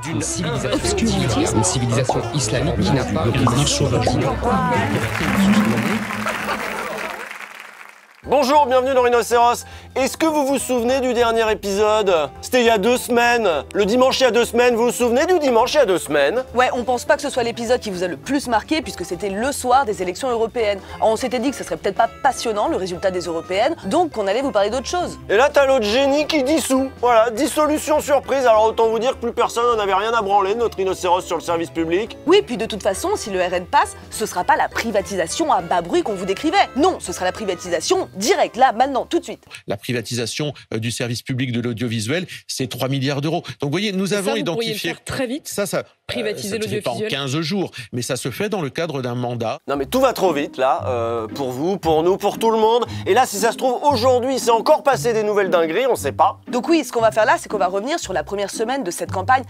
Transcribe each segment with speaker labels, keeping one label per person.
Speaker 1: d'une civilisation obscurantiste, une civilisation islamique qui n'a pas
Speaker 2: Bonjour, bienvenue dans Rhinocéros. Est-ce que vous vous souvenez du dernier épisode? C'était il y a 2 semaines. Le dimanche il y a 2 semaines, vous vous souvenez du dimanche il y a 2 semaines?
Speaker 3: Ouais, on pense pas que ce soit l'épisode qui vous a le plus marqué puisque c'était le soir des élections européennes. Alors on s'était dit que ce serait peut-être pas passionnant le résultat des européennes, donc qu'on allait vous parler d'autre chose.
Speaker 2: Et là t'as l'autre génie qui dissout. Voilà, dissolution surprise. Alors autant vous dire que plus personne n'en avait rien à branler de notre Rhinocéros sur le service public.
Speaker 3: Oui, puis de toute façon, si le RN passe, ce sera pas la privatisation à bas bruit qu'on vous décrivait. Non, ce sera la privatisation directe, là, maintenant, tout de suite.
Speaker 4: La privatisation du service public de l'audiovisuel, c'est 3 milliards d'euros. Donc vous voyez, nous avons identifié...
Speaker 5: Le faire très vite,
Speaker 4: ça
Speaker 5: privatiser
Speaker 4: l'audiovisuel. Ça ne se fait pas en 15 jours, mais ça se fait dans le cadre d'un mandat.
Speaker 2: Non mais tout va trop vite là, pour vous, pour nous, pour tout le monde. Et là, si ça se trouve, aujourd'hui, c'est encore passé des nouvelles dingueries, on sait pas.
Speaker 3: Donc oui, ce qu'on va faire là, c'est qu'on va revenir sur la première semaine de cette campagne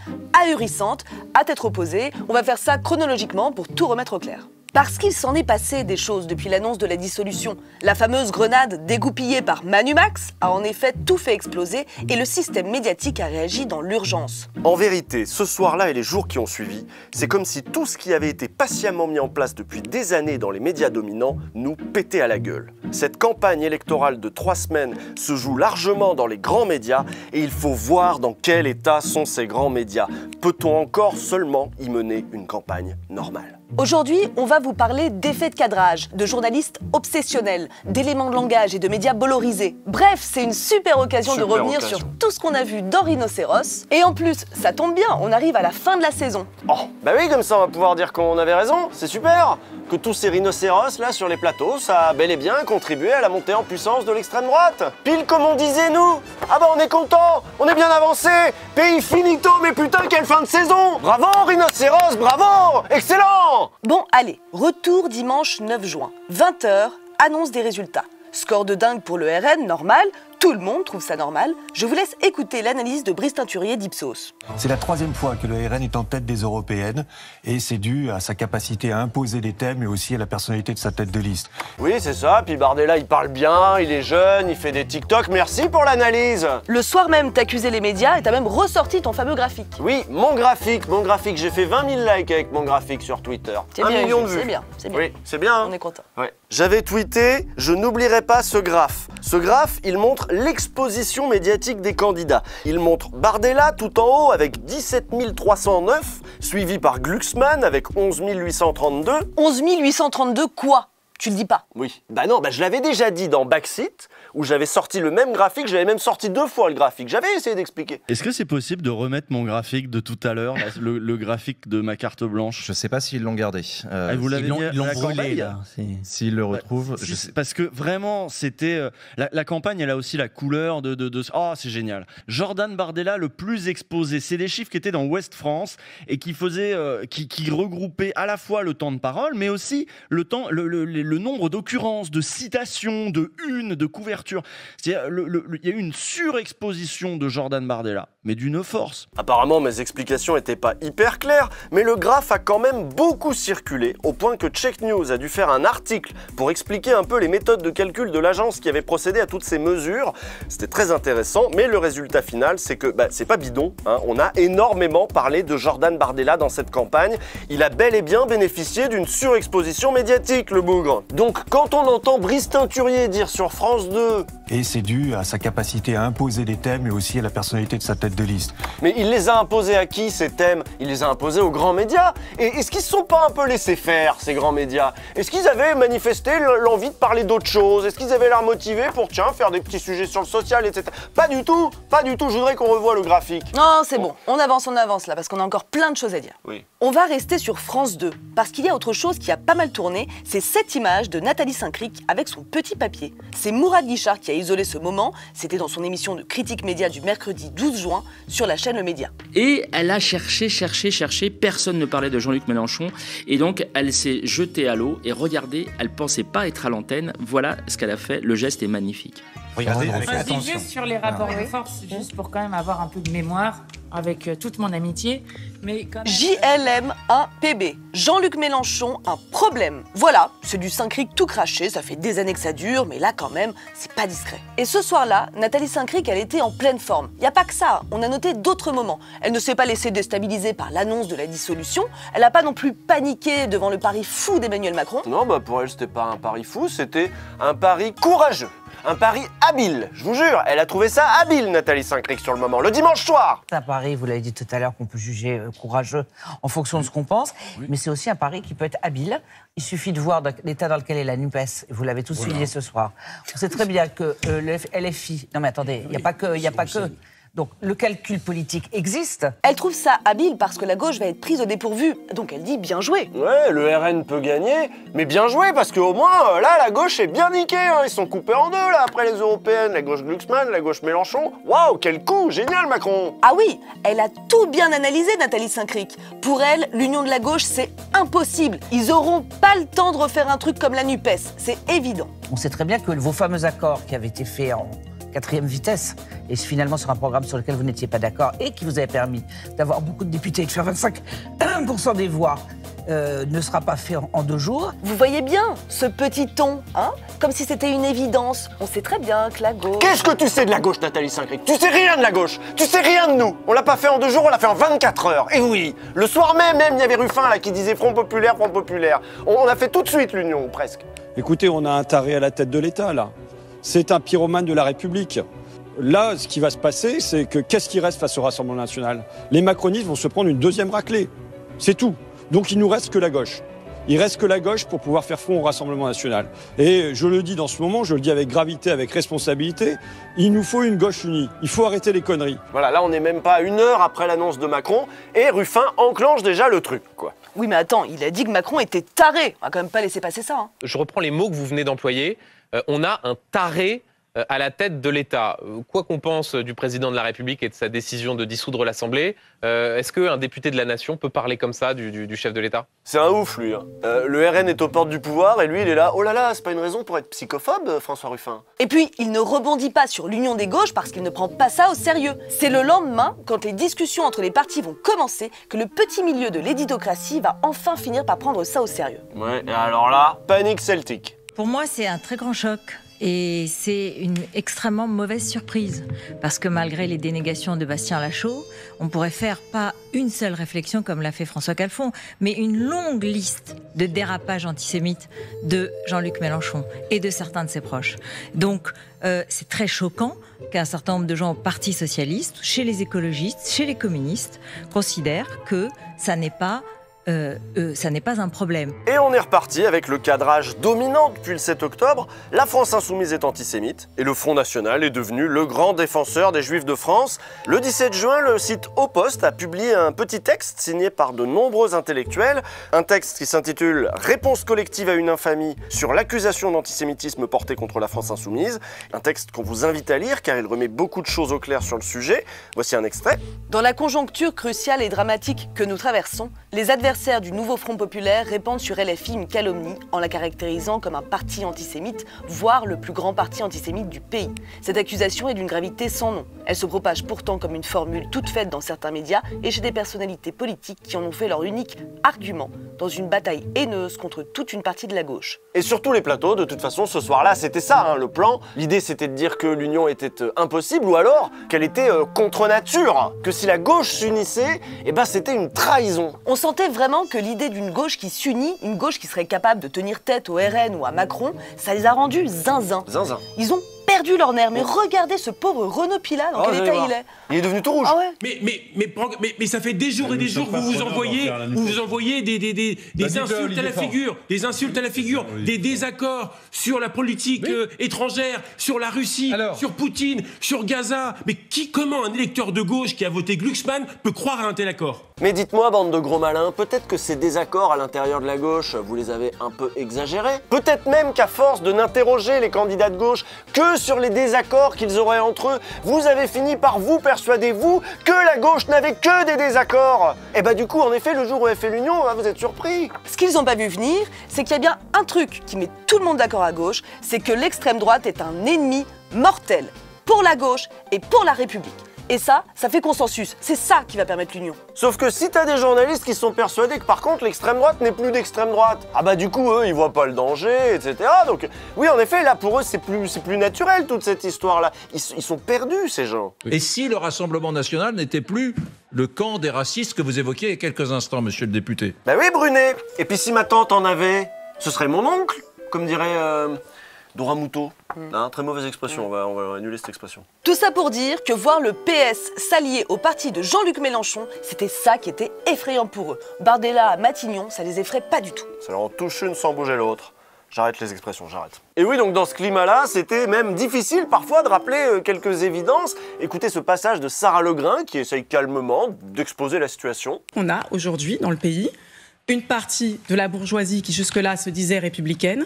Speaker 3: ahurissante, à tête opposée. On va faire ça chronologiquement pour tout remettre au clair. Parce qu'il s'en est passé des choses depuis l'annonce de la dissolution. La fameuse grenade dégoupillée par Manu Max a en effet tout fait exploser et le système médiatique a réagi dans l'urgence.
Speaker 2: En vérité, ce soir-là et les jours qui ont suivi, c'est comme si tout ce qui avait été patiemment mis en place depuis des années dans les médias dominants nous pétait à la gueule. Cette campagne électorale de 3 semaines se joue largement dans les grands médias et il faut voir dans quel état sont ces grands médias. Peut-on encore seulement y mener une campagne normale ?
Speaker 3: Aujourd'hui, on va vous parler d'effets de cadrage, de journalistes obsessionnels, d'éléments de langage et de médias bolorisés. Bref, c'est une super occasion de revenir sur tout ce qu'on a vu dans Rhinocéros. Et en plus, ça tombe bien, on arrive à la fin de la saison.
Speaker 2: Oh, bah oui, comme ça on va pouvoir dire qu'on avait raison, c'est super. Que tous ces rhinocéros là sur les plateaux, ça a bel et bien contribué à la montée en puissance de l'extrême droite. Pile comme on disait nous. Ah bah on est content, on est bien avancé. Pays finito, mais putain quelle fin de saison. Bravo rhinocéros, bravo. Excellent.
Speaker 3: Bon, allez, retour dimanche 9 juin. 20h, annonce des résultats. Score de dingue pour le RN, normal. Tout le monde trouve ça normal. Je vous laisse écouter l'analyse de Brice Teinturier d'Ipsos.
Speaker 6: C'est la 3e fois que le RN est en tête des européennes et c'est dû à sa capacité à imposer des thèmes et aussi à la personnalité de sa tête de liste.
Speaker 2: Oui, c'est ça. Puis Bardella, il parle bien, il est jeune, il fait des TikTok. Merci pour l'analyse.
Speaker 3: Le soir même, t'accusais les médias et t'as même ressorti ton fameux graphique.
Speaker 2: Oui, mon graphique. J'ai fait 20 000 likes avec mon graphique sur Twitter. 1 million de vues.
Speaker 3: C'est bien, c'est bien.
Speaker 2: Oui, c'est bien. Hein.
Speaker 3: On est content.
Speaker 2: Ouais. J'avais tweeté « Je n'oublierai pas ce graphe ». Ce graphe, il montre l'exposition médiatique des candidats. Il montre Bardella tout en haut avec 17 309, suivi par Glucksmann avec 11 832.
Speaker 3: 11 832 quoi? Tu le dis pas.
Speaker 2: Oui. Bah non, je l'avais déjà dit dans Backseat, où j'avais sorti le même graphique, j'avais même sorti 2 fois le graphique. J'avais essayé d'expliquer.
Speaker 7: Est-ce que c'est possible de remettre mon graphique de tout à l'heure, le graphique de ma carte blanche?
Speaker 8: Je sais pas s'ils l'ont gardé.
Speaker 7: Vous l'avez mis à la campagne
Speaker 8: là. S'ils le retrouvent, je sais.
Speaker 7: Parce que vraiment, c'était la campagne, elle a aussi la couleur de oh, c'est génial. Jordan Bardella le plus exposé. C'est des chiffres qui étaient dans Ouest France et qui faisaient, qui regroupaient à la fois le temps de parole, mais aussi le temps, le nombre d'occurrences, de citations, de unes, de couvertures. Il y a eu une surexposition de Jordan Bardella, mais d'une force.
Speaker 2: Apparemment, mes explications n'étaient pas hyper claires, mais le graphe a quand même beaucoup circulé, au point que Check News a dû faire un article pour expliquer un peu les méthodes de calcul de l'agence qui avait procédé à toutes ces mesures. C'était très intéressant, mais le résultat final, c'est que c'est pas bidon. Hein. On a énormément parlé de Jordan Bardella dans cette campagne. Il a bel et bien bénéficié d'une surexposition médiatique, le bougre. Donc, quand on entend Brice Teinturier dire sur France 2...
Speaker 6: Et c'est dû à sa capacité à imposer des thèmes et aussi à la personnalité de sa tête de liste.
Speaker 2: Mais il les a imposés à qui, ces thèmes? Il les a imposés aux grands médias. Et est-ce qu'ils ne se sont pas un peu laissés faire, ces grands médias? Est-ce qu'ils avaient manifesté l'envie de parler d'autre chose? Est-ce qu'ils avaient l'air motivés pour, faire des petits sujets sur le social, etc. Pas du tout, pas du tout. Je voudrais qu'on revoie le graphique.
Speaker 3: Non, c'est bon. On avance là, parce qu'on a encore plein de choses à dire.
Speaker 2: Oui.
Speaker 3: On va rester sur France 2, parce qu'il y a autre chose qui a pas mal tourné, c'est cette image de Nathalie Saint-Cric avec son petit papier. C'est Mourad Guichard qui a isolé ce moment, c'était dans son émission de Critique Média du mercredi 12 juin sur la chaîne Le Média.
Speaker 9: Et elle a cherché, personne ne parlait de Jean-Luc Mélenchon, et donc elle s'est jetée à l'eau, et regardez, elle pensait pas être à l'antenne, voilà ce qu'elle a fait, le geste est magnifique.
Speaker 8: Regardez avec
Speaker 5: Je dis
Speaker 8: attention.
Speaker 5: juste sur les rapports de force, juste pour quand même avoir un peu de mémoire, avec toute mon amitié. Mais quand même...
Speaker 3: JLM1PB. Jean-Luc Mélenchon, un problème. Voilà, c'est du Saint-Cric tout craché, ça fait des années que ça dure, mais là quand même, c'est pas discret. Et ce soir-là, Nathalie Saint-Cric, elle était en pleine forme. Y a pas que ça, on a noté d'autres moments. Elle ne s'est pas laissée déstabiliser par l'annonce de la dissolution, elle a pas non plus paniqué devant le pari fou d'Emmanuel Macron.
Speaker 2: Non, bah pour elle, c'était pas un pari fou, c'était un pari courageux. Un pari habile, je vous jure, elle a trouvé ça habile, Nathalie Saint-Cric, sur le moment, le dimanche soir.
Speaker 10: C'est un pari, vous l'avez dit tout à l'heure, qu'on peut juger courageux en fonction de ce qu'on pense, mais c'est aussi un pari qui peut être habile. Il suffit de voir l'état dans lequel est la NUPES, et vous l'avez tous souligné ce soir. On sait très bien que le LFI... Non mais attendez, il n'y a pas que... Donc le calcul politique existe.
Speaker 3: Elle trouve ça habile parce que la gauche va être prise au dépourvu, donc elle dit bien joué.
Speaker 2: Ouais, le RN peut gagner, mais bien joué, parce qu'au moins, là, la gauche est bien niquée, hein. Ils sont coupés en deux, là, après les européennes, la gauche Glucksmann, la gauche Mélenchon. Waouh, quel coup, génial, Macron.
Speaker 3: Ah oui, elle a tout bien analysé, Nathalie Saint-Cric. Pour elle, l'union de la gauche, c'est impossible. Ils auront pas le temps de refaire un truc comme la NUPES, c'est évident.
Speaker 10: On sait très bien que vos fameux accords qui avaient été faits en 4e vitesse, et finalement sur un programme sur lequel vous n'étiez pas d'accord, et qui vous avait permis d'avoir beaucoup de députés et de faire 25% des voix, ne sera pas fait en 2 jours.
Speaker 3: Vous voyez bien ce petit ton, hein? Comme si c'était une évidence. On sait très bien que la gauche...
Speaker 2: Qu'est-ce que tu sais de la gauche, Nathalie Saint-Cric? Tu sais rien de la gauche, tu sais rien de nous. On l'a pas fait en 2 jours, on l'a fait en 24 heures. Et oui, le soir même, il y avait Ruffin là qui disait Front Populaire, Front Populaire. On a fait tout de suite l'union, ou presque.
Speaker 11: Écoutez, on a un taré à la tête de l'État, là. C'est un pyromane de la République. Là, ce qui va se passer, c'est que qu'est-ce qui reste face au Rassemblement national? Les macronistes vont se prendre une 2e raclée. C'est tout. Donc il nous reste que la gauche. Il reste que la gauche pour pouvoir faire front au Rassemblement national. Et je le dis dans ce moment, je le dis avec gravité, avec responsabilité, il nous faut une gauche unie. Il faut arrêter les conneries.
Speaker 2: Voilà, là on n'est même pas 1 heure après l'annonce de Macron, et Ruffin enclenche déjà le truc, quoi.
Speaker 3: Oui mais attends, il a dit que Macron était taré. On va quand même pas laisser passer ça, hein.
Speaker 12: Je reprends les mots que vous venez d'employer. On a un taré à la tête de l'État. Quoi qu'on pense du président de la République et de sa décision de dissoudre l'Assemblée, est-ce qu'un député de la Nation peut parler comme ça du chef de l'État?
Speaker 2: C'est un ouf, lui. Hein. Le RN est aux portes du pouvoir et lui, il est là. Oh là là, c'est pas une raison pour être psychophobe, François Ruffin.
Speaker 3: Et puis, il ne rebondit pas sur l'union des gauches parce qu'il ne prend pas ça au sérieux. C'est le lendemain, quand les discussions entre les partis vont commencer, que le petit milieu de l'éditocratie va enfin finir par prendre ça au sérieux.
Speaker 2: Ouais, et alors là, panique celtique.
Speaker 13: Pour moi, c'est un très grand choc. Et c'est une extrêmement mauvaise surprise. Parce que malgré les dénégations de Bastien Lachaud, on pourrait faire pas une seule réflexion comme l'a fait François Calfon, mais une longue liste de dérapages antisémites de Jean-Luc Mélenchon et de certains de ses proches. Donc, c'est très choquant qu'un certain nombre de gens au Parti socialiste, chez les écologistes, chez les communistes, considèrent que ça n'est pas un problème.
Speaker 2: Et on est reparti avec le cadrage dominant depuis le 7 octobre. La France insoumise est antisémite et le Front National est devenu le grand défenseur des Juifs de France. Le 17 juin, le site Au Poste a publié un petit texte signé par de nombreux intellectuels. Un texte qui s'intitule « Réponse collective à une infamie sur l'accusation d'antisémitisme portée contre la France insoumise ». Un texte qu'on vous invite à lire car il remet beaucoup de choses au clair sur le sujet. Voici un extrait.
Speaker 3: Dans la conjoncture cruciale et dramatique que nous traversons, les adversaires du nouveau Front populaire répandent sur LFI une calomnie en la caractérisant comme un parti antisémite, voire le plus grand parti antisémite du pays. Cette accusation est d'une gravité sans nom. Elle se propage pourtant comme une formule toute faite dans certains médias et chez des personnalités politiques qui en ont fait leur unique argument dans une bataille haineuse contre toute une partie de la gauche.
Speaker 2: Et sur tous les plateaux, de toute façon, ce soir-là, c'était ça, hein, le plan. L'idée, c'était de dire que l'union était impossible ou alors qu'elle était contre nature. Que si la gauche s'unissait, eh ben, c'était une trahison.
Speaker 3: On sentait vraiment que l'idée d'une gauche qui s'unit, une gauche qui serait capable de tenir tête au RN ou à Macron, ça les a rendus zinzin.
Speaker 2: Zinzin.
Speaker 3: Ils ont perdu leur nerf, mais regardez ce pauvre Renaud Pilat, dans quel état il est.
Speaker 2: Il est devenu tout rouge.
Speaker 3: Ah ouais.
Speaker 14: Mais ça fait des jours et des jours que vous vous envoyez des insultes à la figure, des désaccords sur la politique étrangère, sur la Russie, sur Poutine, sur Gaza. Mais comment un électeur de gauche qui a voté Glucksmann peut croire à un tel accord?
Speaker 2: Mais dites-moi, bande de gros malins, peut-être que ces désaccords à l'intérieur de la gauche, vous les avez un peu exagérés? Peut-être même qu'à force de n'interroger les candidats de gauche que sur les désaccords qu'ils auraient entre eux, vous avez fini par vous persuader, vous, que la gauche n'avait que des désaccords. Et bah du coup, en effet, le jour où elle fait l'union, vous êtes surpris.
Speaker 3: Ce qu'ils n'ont pas vu venir, c'est qu'il y a bien un truc qui met tout le monde d'accord à gauche, c'est que l'extrême droite est un ennemi mortel pour la gauche et pour la République. Et ça fait consensus. C'est ça qui va permettre l'union.
Speaker 2: Sauf que si t'as des journalistes qui sont persuadés que par contre l'extrême droite n'est plus d'extrême droite, ah bah du coup eux ils voient pas le danger, etc. Donc oui en effet là pour eux c'est plus naturel toute cette histoire-là. Ils sont perdus ces gens.
Speaker 15: Et si le Rassemblement national n'était plus le camp des racistes que vous évoquiez il y a quelques instants, monsieur le député?
Speaker 2: Bah oui Brunet. Et puis si ma tante en avait, ce serait mon oncle, comme dirait Dora Muto. Hein, très mauvaise expression, on va annuler cette expression.
Speaker 3: Tout ça pour dire que voir le PS s'allier au parti de Jean-Luc Mélenchon, c'était ça qui était effrayant pour eux. Bardella à Matignon, ça les effraie pas du tout.
Speaker 2: Ça leur en touche une sans bouger l'autre. J'arrête les expressions, j'arrête. Et oui, donc dans ce climat-là, c'était même difficile parfois de rappeler quelques évidences. Écoutez ce passage de Sarah Legrain qui essaye calmement d'exposer la situation.
Speaker 16: On a aujourd'hui dans le pays une partie de la bourgeoisie qui jusque-là se disait républicaine,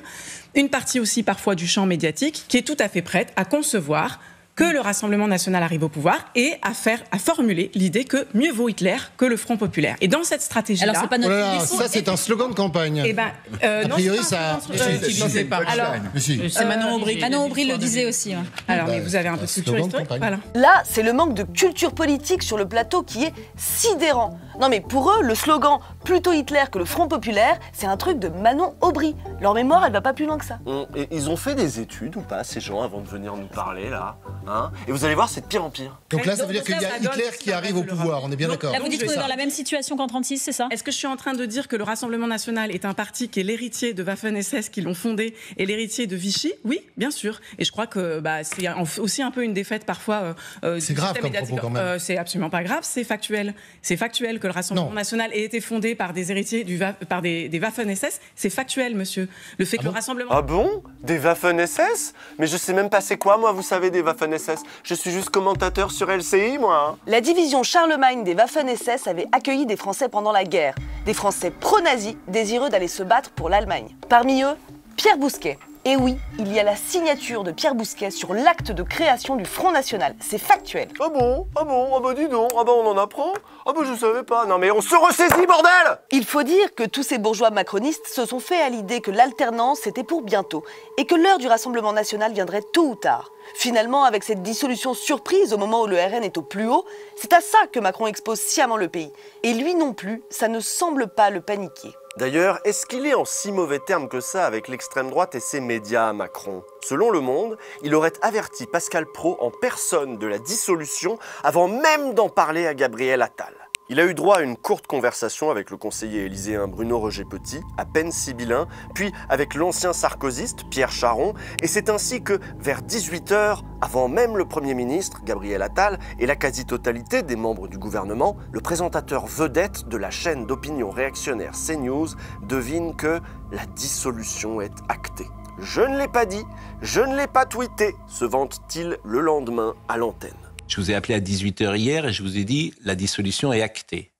Speaker 16: une partie aussi parfois du champ médiatique qui est tout à fait prête à concevoir que le Rassemblement national arrive au pouvoir et à formuler l'idée que mieux vaut Hitler que le Front populaire. Et dans cette stratégie-là...
Speaker 17: Alors c'est pas notre idée. Ça c'est un slogan de campagne.
Speaker 16: Eh ben,
Speaker 17: a priori ça...
Speaker 16: n'utilisez pas. Alors,
Speaker 17: c'est
Speaker 16: Manon Aubry.
Speaker 13: Manon Aubry le disait aussi. Ouais.
Speaker 16: Alors, mais vous avez un peu de culture historique. Voilà.
Speaker 3: Là, c'est le manque de culture politique sur le plateau qui est sidérant. Non mais pour eux, le slogan « plutôt Hitler que le Front populaire », c'est un truc de Manon Aubry. Leur mémoire, elle va pas plus loin que ça.
Speaker 2: Et ils ont fait des études ou pas, ces gens, avant de venir nous parler, là hein? Et vous allez voir, c'est de pire en pire.
Speaker 17: Donc là, ça veut dire qu'il y a Hitler qui arrive au pouvoir, on est bien d'accord.
Speaker 13: Là, vous dites qu'on est dans la même situation qu'en 1936, c'est ça?
Speaker 16: Est-ce que je suis en train de dire que le Rassemblement national est un parti qui est l'héritier de Waffen-SS qui l'ont fondé et l'héritier de Vichy? Oui, bien sûr. Et je crois que c'est aussi un peu une défaite parfois.
Speaker 17: C'est grave comme propos quand même.
Speaker 16: C'est absolument pas grave, c'est factuel. C'est factuel que le Rassemblement national ait été fondé par des héritiers par des Waffen-SS. C'est factuel, monsieur. Le fait que le Rassemblement...
Speaker 2: Ah bon? Des Waffen-SS? Mais je sais même pas c'est quoi, moi, vous savez, des Waffen-SS. Je suis juste commentateur sur LCI, moi. Hein.
Speaker 3: La division Charlemagne des Waffen-SS avait accueilli des Français pendant la guerre. Des Français pro-nazis désireux d'aller se battre pour l'Allemagne. Parmi eux, Pierre Bousquet. Et oui, il y a la signature de Pierre Bousquet sur l'acte de création du Front National. C'est factuel.
Speaker 2: Ah bon? Ah bon? Ah bah dis donc. Ah bah on en apprend? Ah bah je savais pas. Non mais on se ressaisit, bordel!
Speaker 3: Il faut dire que tous ces bourgeois macronistes se sont fait à l'idée que l'alternance c'était pour bientôt et que l'heure du Rassemblement National viendrait tôt ou tard. Finalement, avec cette dissolution surprise au moment où le RN est au plus haut, c'est à ça que Macron expose sciemment le pays. Et lui non plus, ça ne semble pas le paniquer.
Speaker 2: D'ailleurs, est-ce qu'il est en si mauvais termes que ça avec l'extrême droite et ses médias, Macron? Selon Le Monde, il aurait averti Pascal Praud en personne de la dissolution avant même d'en parler à Gabriel Attal. Il a eu droit à une courte conversation avec le conseiller élyséen Bruno Roger-Petit, à peine sibyllin, puis avec l'ancien sarkozyste Pierre Charon, et c'est ainsi que, vers 18h, avant même le Premier ministre, Gabriel Attal, et la quasi-totalité des membres du gouvernement, le présentateur vedette de la chaîne d'opinion réactionnaire CNews devine que la dissolution est actée. Je ne l'ai pas dit, je ne l'ai pas tweeté, se vante-t-il le lendemain à l'antenne.
Speaker 18: Je vous ai appelé à 18h hier et je vous ai dit la dissolution est actée.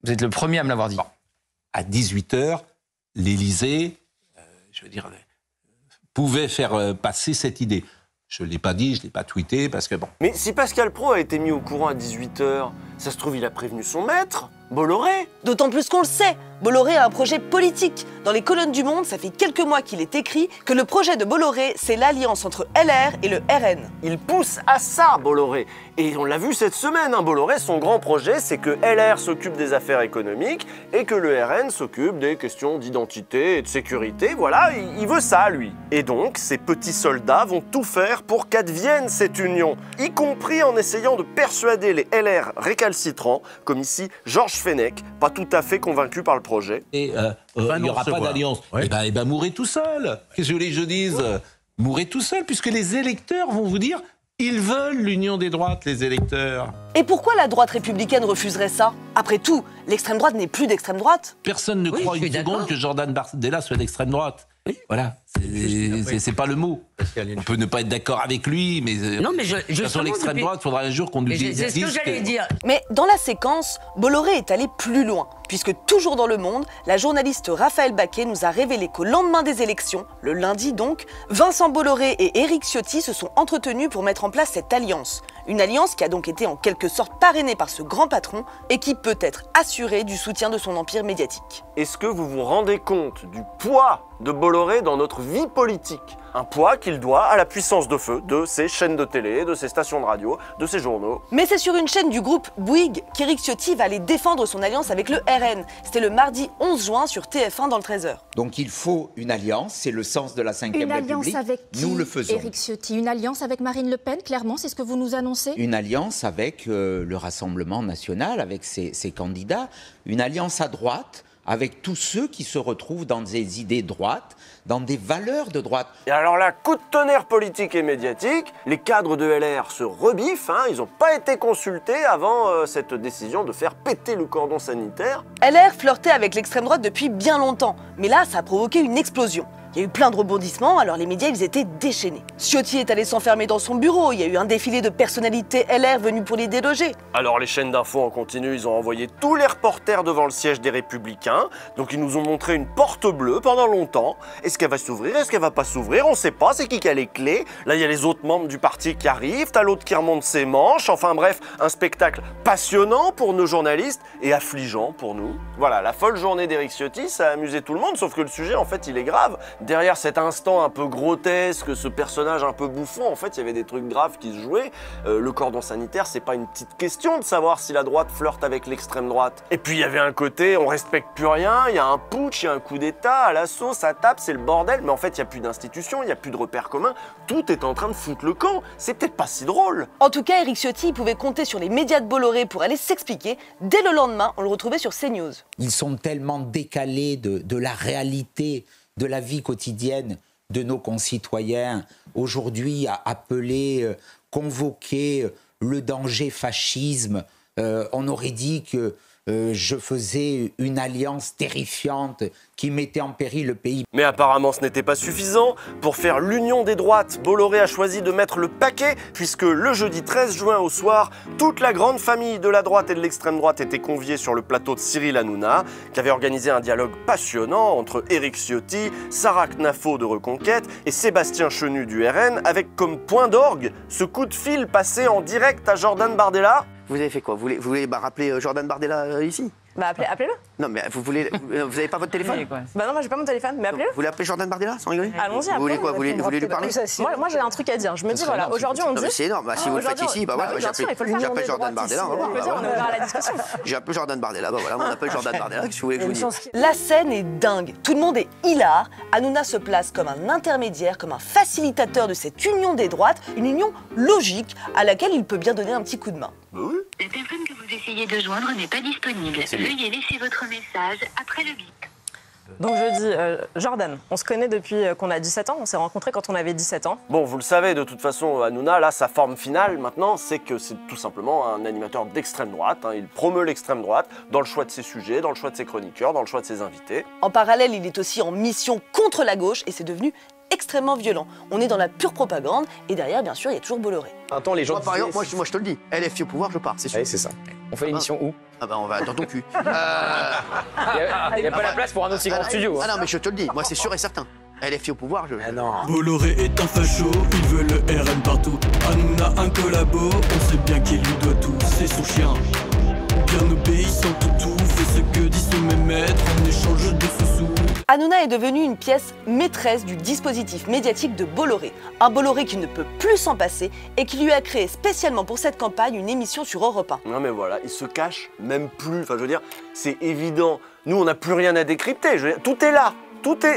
Speaker 1: Vous êtes le premier à me l'avoir dit.
Speaker 18: Bon. À 18h, l'Élysée, pouvait faire passer cette idée. Je ne l'ai pas dit, je ne l'ai pas tweeté parce que bon.
Speaker 2: Mais si Pascal Praud a été mis au courant à 18h, ça se trouve il a prévenu son maître, Bolloré.
Speaker 3: D'autant plus qu'on le sait, Bolloré a un projet politique. Dans les colonnes du Monde, ça fait quelques mois qu'il est écrit que le projet de Bolloré, c'est l'alliance entre LR et le RN.
Speaker 2: Il pousse à ça, Bolloré. Et on l'a vu cette semaine, hein, Bolloré, son grand projet, c'est que LR s'occupe des affaires économiques et que le RN s'occupe des questions d'identité et de sécurité. Voilà, il veut ça, lui. Et donc, ces petits soldats vont tout faire pour qu'advienne cette union, y compris en essayant de persuader les LR récalcitrants, comme ici Georges Fenech, pas tout à fait convaincu par le projet.
Speaker 18: Et il n'y aura pas d'alliance. Ouais. Eh ben, mourrez tout seul. Qu'est-ce que vous voulez que je dise? Mourrez tout seul, puisque les électeurs vont vous dire ils veulent l'union des droites, les électeurs.
Speaker 3: Et pourquoi la droite républicaine refuserait ça? Après tout, l'extrême droite n'est plus d'extrême droite.
Speaker 18: Personne ne croit une seconde que Jordan Bardella soit d'extrême droite. Oui. Voilà, c'est pas le mot. On peut ne pas être d'accord avec lui, mais sur l'extrême droite, il faudra un jour qu'on nous dise.
Speaker 3: C'est ce que j'allais dire. Mais dans la séquence, Bolloré est allé plus loin, puisque toujours dans Le Monde, la journaliste Raphaël Baquet nous a révélé qu'au lendemain des élections, le lundi donc, Vincent Bolloré et Éric Ciotti se sont entretenus pour mettre en place cette alliance. Une alliance qui a donc été en quelque sorte parrainée par ce grand patron et qui peut être assurée du soutien de son empire médiatique.
Speaker 2: Est-ce que vous vous rendez compte du poids de Bolloré dans notre notre vie politique. Un poids qu'il doit à la puissance de feu de ses chaînes de télé, de ses stations de radio, de ses journaux.
Speaker 3: Mais c'est sur une chaîne du groupe Bouygues qu'Éric Ciotti va aller défendre son alliance avec le RN. C'était le mardi 11 juin sur TF1 dans le 13h.
Speaker 19: Donc il faut une alliance, c'est le sens de la 5e République.
Speaker 20: Une alliance avec qui,
Speaker 19: nous le faisons.
Speaker 20: Éric Ciotti, une alliance avec Marine Le Pen, clairement, c'est ce que vous nous annoncez?
Speaker 19: Une alliance avec le Rassemblement national, avec ses candidats. Une alliance à droite, avec tous ceux qui se retrouvent dans des idées droites, dans des valeurs de droite.
Speaker 2: Et alors là, coup de tonnerre politique et médiatique, les cadres de LR se rebiffent, ils n'ont pas été consultés avant cette décision de faire péter le cordon sanitaire.
Speaker 3: LR flirtait avec l'extrême droite depuis bien longtemps, mais là, ça a provoqué une explosion. Il y a eu plein de rebondissements, alors les médias, ils étaient déchaînés. Ciotti est allé s'enfermer dans son bureau, il y a eu un défilé de personnalités LR venues pour les déloger.
Speaker 2: Alors les chaînes d'infos en continu, ils ont envoyé tous les reporters devant le siège des Républicains, donc ils nous ont montré une porte bleue pendant longtemps. Est-ce qu'elle va s'ouvrir, est-ce qu'elle va pas s'ouvrir, on sait pas, c'est qui a les clés. Là il y a les autres membres du parti qui arrivent, t'as l'autre qui remonte ses manches, enfin bref, un spectacle passionnant pour nos journalistes et affligeant pour nous. Voilà, la folle journée d'Éric Ciotti, ça a amusé tout le monde, sauf que le sujet en fait il est grave. Derrière cet instant un peu grotesque, ce personnage un peu bouffon, en fait, il y avait des trucs graves qui se jouaient. Le cordon sanitaire, c'est pas une petite question de savoir si la droite flirte avec l'extrême droite. Et puis il y avait un côté, on respecte plus rien, il y a un putsch, il y a un coup d'état, à l'assaut, ça tape, c'est le bordel. Mais en fait, il n'y a plus d'institutions, il n'y a plus de repères communs. Tout est en train de foutre le camp. C'est peut-être pas si drôle.
Speaker 3: En tout cas, Éric Ciotti pouvait compter sur les médias de Bolloré pour aller s'expliquer. Dès le lendemain, on le retrouvait sur CNews.
Speaker 19: Ils sont tellement décalés de la réalité de la vie quotidienne de nos concitoyens, aujourd'hui à appeler, convoquer le danger fascisme. On aurait dit que je faisais une alliance terrifiante qui mettait en péril le pays.
Speaker 2: Mais apparemment ce n'était pas suffisant. Pour faire l'union des droites, Bolloré a choisi de mettre le paquet, puisque le jeudi 13 juin au soir, toute la grande famille de la droite et de l'extrême droite était conviée sur le plateau de Cyril Hanouna, qui avait organisé un dialogue passionnant entre Éric Ciotti, Sarah Knafo de Reconquête et Sébastien Chenu du RN, avec comme point d'orgue ce coup de fil passé en direct à Jordan Bardella.
Speaker 21: Vous avez fait quoi? Vous voulez rappeler Jordan Bardella ici?
Speaker 22: Bah appelez-le.
Speaker 21: Non mais vous avez pas votre téléphone?
Speaker 22: Bah non, moi j'ai pas mon téléphone, mais appelez-le.
Speaker 21: Vous voulez appeler Jordan Bardella sans rigoler?
Speaker 22: Allons-y.
Speaker 21: Vous voulez quoi? Vous voulez lui parler?
Speaker 22: Moi j'ai un truc à dire. Je me dis voilà, aujourd'hui on dit.
Speaker 21: C'est énorme. Bah, si vous le faites ici, bah voilà, j'appelle Jordan Bardella.
Speaker 22: On est ouvert à la discussion.
Speaker 21: J'ai appelé Jordan Bardella. Bah voilà, on appelle Jordan Bardella. Qu'est-ce que vous voulez que je vous dise?
Speaker 3: La scène est dingue. Tout le monde est hilar. Hanouna se place comme un intermédiaire, comme un facilitateur de cette union des droites, une union logique à laquelle il peut bien donner un petit coup de main.
Speaker 23: La personne que vous essayez de joindre n'est pas disponible. Veuillez laisser votre message après le bip.
Speaker 22: Donc je dis, Jordan, on se connaît depuis qu'on a 17 ans, on s'est rencontrés quand on avait 17 ans.
Speaker 2: Bon, vous le savez, de toute façon, Hanouna, là, sa forme finale, maintenant, c'est que c'est tout simplement un animateur d'extrême droite. Il promeut l'extrême droite dans le choix de ses sujets, dans le choix de ses chroniqueurs, dans le choix de ses invités.
Speaker 3: En parallèle, il est aussi en mission contre la gauche et c'est devenu extrêmement violent. On est dans la pure propagande et derrière, bien sûr, il y a toujours Bolloré.
Speaker 21: Attends, les gens. Par exemple, moi je te le dis, LFI au pouvoir, je pars, c'est sûr.
Speaker 1: Oui, c'est ça. On fait l'émission où?
Speaker 21: Ah bah on va dans ton cul.
Speaker 1: Il n'y a pas la place pour un aussi grand studio.
Speaker 21: Ah non mais je te le dis, moi c'est sûr et certain. LFI au pouvoir, je...
Speaker 1: Ah non.
Speaker 24: Bolloré est un facho, il veut le RN partout. Hanouna un collabo, on sait bien qu'il lui doit tout, c'est son chien. Bien obéissant tout, fait ce que dit son même maître en échange de sous-sous.
Speaker 3: Hanouna est devenu une pièce maîtresse du dispositif médiatique de Bolloré. Un Bolloré qui ne peut plus s'en passer et qui lui a créé spécialement pour cette campagne une émission sur Europe 1.
Speaker 2: Non mais voilà, il se cache même plus. Enfin je veux dire, c'est évident. Nous on n'a plus rien à décrypter. Je veux dire, tout est là.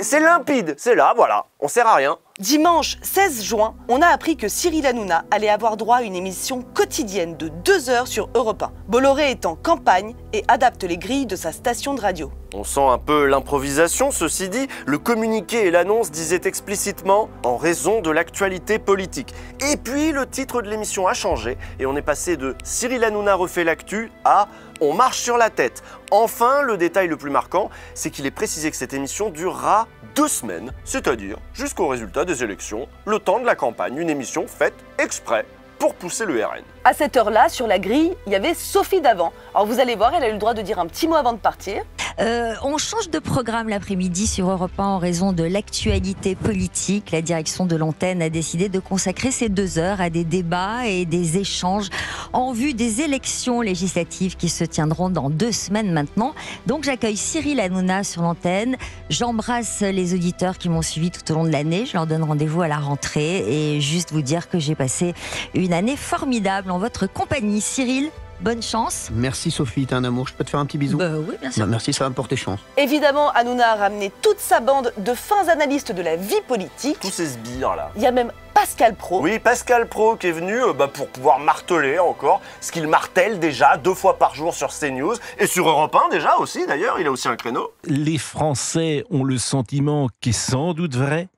Speaker 2: C'est limpide, c'est là, voilà, on sert à rien.
Speaker 3: Dimanche 16 juin, on a appris que Cyril Hanouna allait avoir droit à une émission quotidienne de 2 heures sur Europe 1. Bolloré est en campagne et adapte les grilles de sa station de radio.
Speaker 2: On sent un peu l'improvisation, ceci dit. Le communiqué et l'annonce disaient explicitement « en raison de l'actualité politique ». Et puis le titre de l'émission a changé et on est passé de « Cyril Hanouna refait l'actu » à « on marche sur la tête ». Enfin, le détail le plus marquant, c'est qu'il est précisé que cette émission durera 2 semaines, c'est-à-dire jusqu'au résultat des élections, le temps de la campagne, une émission faite exprès pour pousser le RN.
Speaker 3: À cette heure-là, sur la grille, il y avait Sophie Davant. Alors vous allez voir, elle a eu le droit de dire un petit mot avant de partir.
Speaker 13: On change de programme l'après-midi sur Europe 1 en raison de l'actualité politique. La direction de l'antenne a décidé de consacrer ces 2 heures à des débats et des échanges en vue des élections législatives qui se tiendront dans 2 semaines maintenant. Donc j'accueille Cyril Hanouna sur l'antenne. J'embrasse les auditeurs qui m'ont suivi tout au long de l'année. Je leur donne rendez-vous à la rentrée et juste vous dire que j'ai passé une année formidable en votre compagnie. Cyril, bonne chance.
Speaker 21: Merci Sophie, t'es un amour. Je peux te faire un petit bisou?
Speaker 13: Oui, bien sûr.
Speaker 21: Merci, ça va me porter chance.
Speaker 3: Évidemment, Hanouna a ramené toute sa bande de fins analystes de la vie politique.
Speaker 2: Tous ces sbires là.
Speaker 3: Il y a même Pascal Praud.
Speaker 2: Oui, Pascal Praud qui est venu pour pouvoir marteler encore ce qu'il martèle déjà 2 fois par jour sur CNews et sur Europe 1 déjà aussi d'ailleurs, il a aussi un créneau.
Speaker 4: Les Français ont le sentiment, qui est sans doute vrai,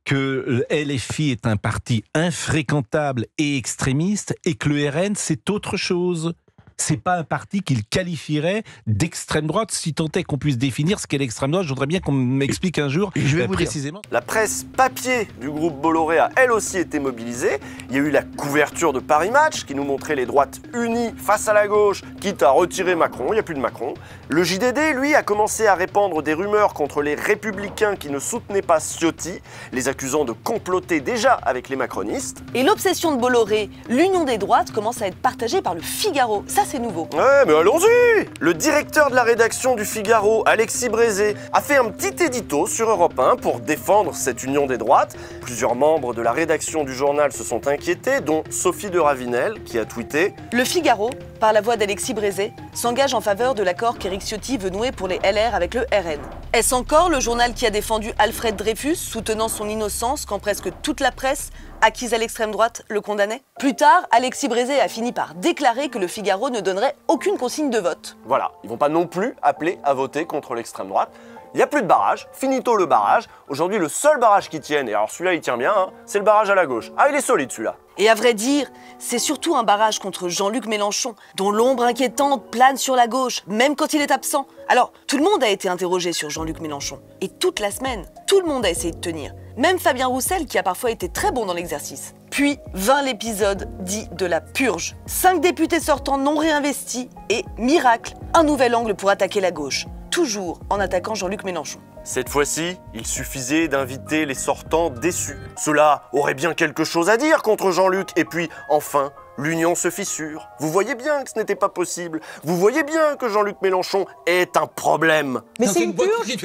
Speaker 4: que LFI est un parti infréquentable et extrémiste et que le RN c'est autre chose. C'est pas un parti qu'il qualifierait d'extrême droite, si tant est qu'on puisse définir ce qu'est l'extrême droite. Je voudrais bien qu'on m'explique un jour précisément.
Speaker 2: La presse papier du groupe Bolloré a elle aussi été mobilisée. Il y a eu la couverture de Paris Match qui nous montrait les droites unies face à la gauche, quitte à retirer Macron. Il n'y a plus de Macron. Le JDD, lui, a commencé à répandre des rumeurs contre les républicains qui ne soutenaient pas Ciotti, les accusant de comploter déjà avec les macronistes.
Speaker 3: Et l'obsession de Bolloré, l'union des droites, commence à être partagée par le Figaro. Ça, c'est nouveau.
Speaker 2: Ouais, mais allons-y! Le directeur de la rédaction du Figaro, Alexis Brézé, a fait un petit édito sur Europe 1 pour défendre cette union des droites. Plusieurs membres de la rédaction du journal se sont inquiétés, dont Sophie de Ravinel, qui a tweeté «
Speaker 3: Le Figaro, par la voix d'Alexis Brézé, s'engage en faveur de l'accord qu'Éric Ciotti veut nouer pour les LR avec le RN. Est-ce encore le journal qui a défendu Alfred Dreyfus, soutenant son innocence quand presque toute la presse acquise à l'extrême droite le condamnait? Plus tard, Alexis Brézé a fini par déclarer que le Figaro ne donnerait aucune consigne de vote.
Speaker 2: Voilà, ils vont pas non plus appeler à voter contre l'extrême droite. Il n'y a plus de barrage, finito le barrage. Aujourd'hui, le seul barrage qui tienne, et alors celui-là il tient bien, hein, c'est le barrage à la gauche. Ah, il est solide celui-là.
Speaker 3: Et à vrai dire, c'est surtout un barrage contre Jean-Luc Mélenchon, dont l'ombre inquiétante plane sur la gauche, même quand il est absent. Alors, tout le monde a été interrogé sur Jean-Luc Mélenchon. Et toute la semaine, tout le monde a essayé de tenir. Même Fabien Roussel, qui a parfois été très bon dans l'exercice. Puis vint l'épisode dit de la purge. 5 députés sortants non réinvestis et, miracle, un nouvel angle pour attaquer la gauche. Toujours en attaquant Jean-Luc Mélenchon.
Speaker 2: Cette fois-ci, il suffisait d'inviter les sortants déçus. Ceux-là auraient bien quelque chose à dire contre Jean-Luc, et puis, enfin, l'union se fissure. Vous voyez bien que ce n'était pas possible. Vous voyez bien que Jean-Luc Mélenchon est un problème.
Speaker 6: Mais c'est une purge.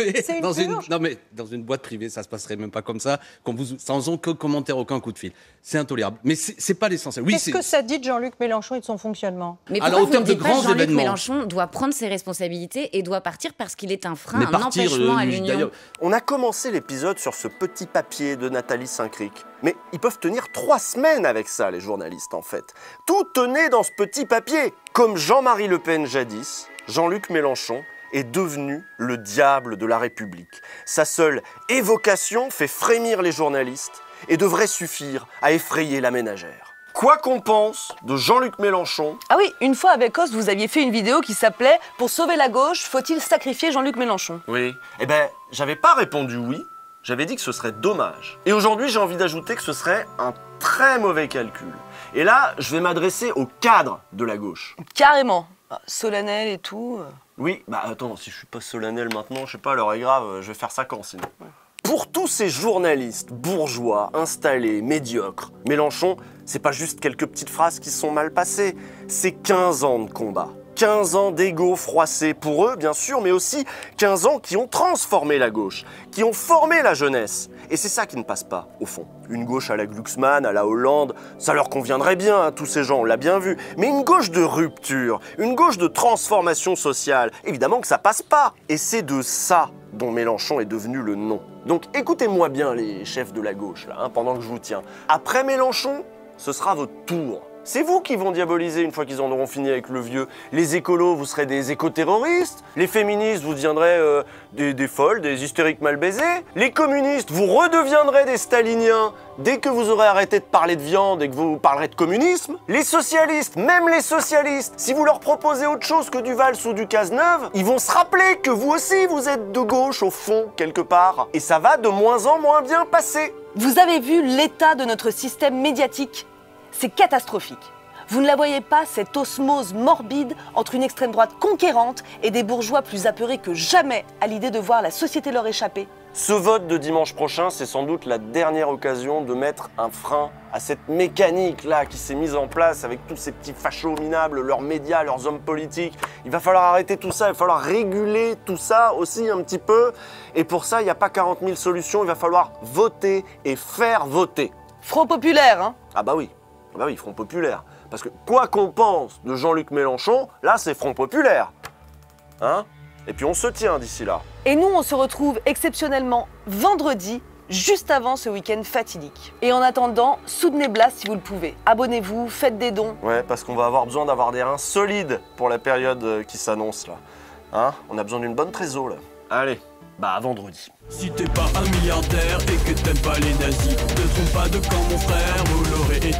Speaker 6: Non mais dans une boîte privée, ça se passerait même pas comme ça, sans aucun commentaire, aucun coup de fil. C'est intolérable. Mais c'est pas l'essentiel. Oui,
Speaker 7: qu'est-ce que ça dit de Jean-Luc Mélenchon et de son fonctionnement?
Speaker 9: Mais pourquoi vous ne dites pas Jean-Luc Mélenchon doit prendre ses responsabilités et doit partir parce qu'il est un frein, un empêchement à l'union?
Speaker 2: On a commencé l'épisode sur ce petit papier de Nathalie Saint-Cric. Mais ils peuvent tenir 3 semaines avec ça, les journalistes, en fait. Tout tenait dans ce petit papier. Comme Jean-Marie Le Pen jadis, Jean-Luc Mélenchon est devenu le diable de la République. Sa seule évocation fait frémir les journalistes et devrait suffire à effrayer la ménagère. Quoi qu'on pense de Jean-Luc Mélenchon...
Speaker 3: Ah oui, une fois avec Ost, vous aviez fait une vidéo qui s'appelait « Pour sauver la gauche, faut-il sacrifier Jean-Luc Mélenchon ?»
Speaker 2: Oui, eh ben, j'avais pas répondu oui, j'avais dit que ce serait dommage. Et aujourd'hui, j'ai envie d'ajouter que ce serait un très mauvais calcul. Et là, je vais m'adresser au cadre de la gauche.
Speaker 3: Carrément. Solennel et tout.
Speaker 2: Oui, bah attends, si je suis pas solennel maintenant, je sais pas, l'heure est grave, je vais faire 5 ans sinon. Pour tous ces journalistes bourgeois, installés, médiocres, Mélenchon, c'est pas juste quelques petites phrases qui se sont mal passées, c'est 15 ans de combat. 15 ans d'ego froissé pour eux, bien sûr, mais aussi 15 ans qui ont transformé la gauche, qui ont formé la jeunesse. Et c'est ça qui ne passe pas, au fond. Une gauche à la Glucksmann, à la Hollande, ça leur conviendrait bien à tous ces gens, on l'a bien vu. Mais une gauche de rupture, une gauche de transformation sociale, évidemment que ça passe pas. Et c'est de ça dont Mélenchon est devenu le nom. Donc écoutez-moi bien les chefs de la gauche, là, pendant que je vous tiens. Après Mélenchon, ce sera votre tour. C'est vous qui vont diaboliser une fois qu'ils en auront fini avec le vieux. Les écolos, vous serez des éco-terroristes. Les féministes, vous deviendrez des folles, des hystériques mal baisées. Les communistes, vous redeviendrez des staliniens dès que vous aurez arrêté de parler de viande et que vous parlerez de communisme. Les socialistes, même les socialistes, si vous leur proposez autre chose que du Valls ou du Cazeneuve, ils vont se rappeler que vous aussi, vous êtes de gauche au fond, quelque part. Et ça va de moins en moins bien passer.
Speaker 3: Vous avez vu l'état de notre système médiatique? C'est catastrophique. Vous ne la voyez pas, cette osmose morbide entre une extrême droite conquérante et des bourgeois plus apeurés que jamais à l'idée de voir la société leur échapper?
Speaker 2: Ce vote de dimanche prochain, c'est sans doute la dernière occasion de mettre un frein à cette mécanique-là qui s'est mise en place avec tous ces petits fachos minables, leurs médias, leurs hommes politiques. Il va falloir arrêter tout ça, il va falloir réguler tout ça aussi un petit peu. Et pour ça, il n'y a pas 40 000 solutions, il va falloir voter et faire voter.
Speaker 3: Front populaire, hein?
Speaker 2: Ah bah oui, Front populaire. Parce que quoi qu'on pense de Jean-Luc Mélenchon, là c'est Front populaire. Hein? Et puis on se tient d'ici là.
Speaker 3: Et nous, on se retrouve exceptionnellement vendredi, juste avant ce week-end fatidique. Et en attendant, soutenez Blas si vous le pouvez. Abonnez-vous, faites des dons.
Speaker 2: Ouais, parce qu'on va avoir besoin d'avoir des reins solides pour la période qui s'annonce là. Hein? On a besoin d'une bonne trésor là. Allez, bah à vendredi.
Speaker 24: Si t'es pas un milliardaire et que t'aimes pas les nazis, ne trompe pas de camp mon frère, vous l'aurez été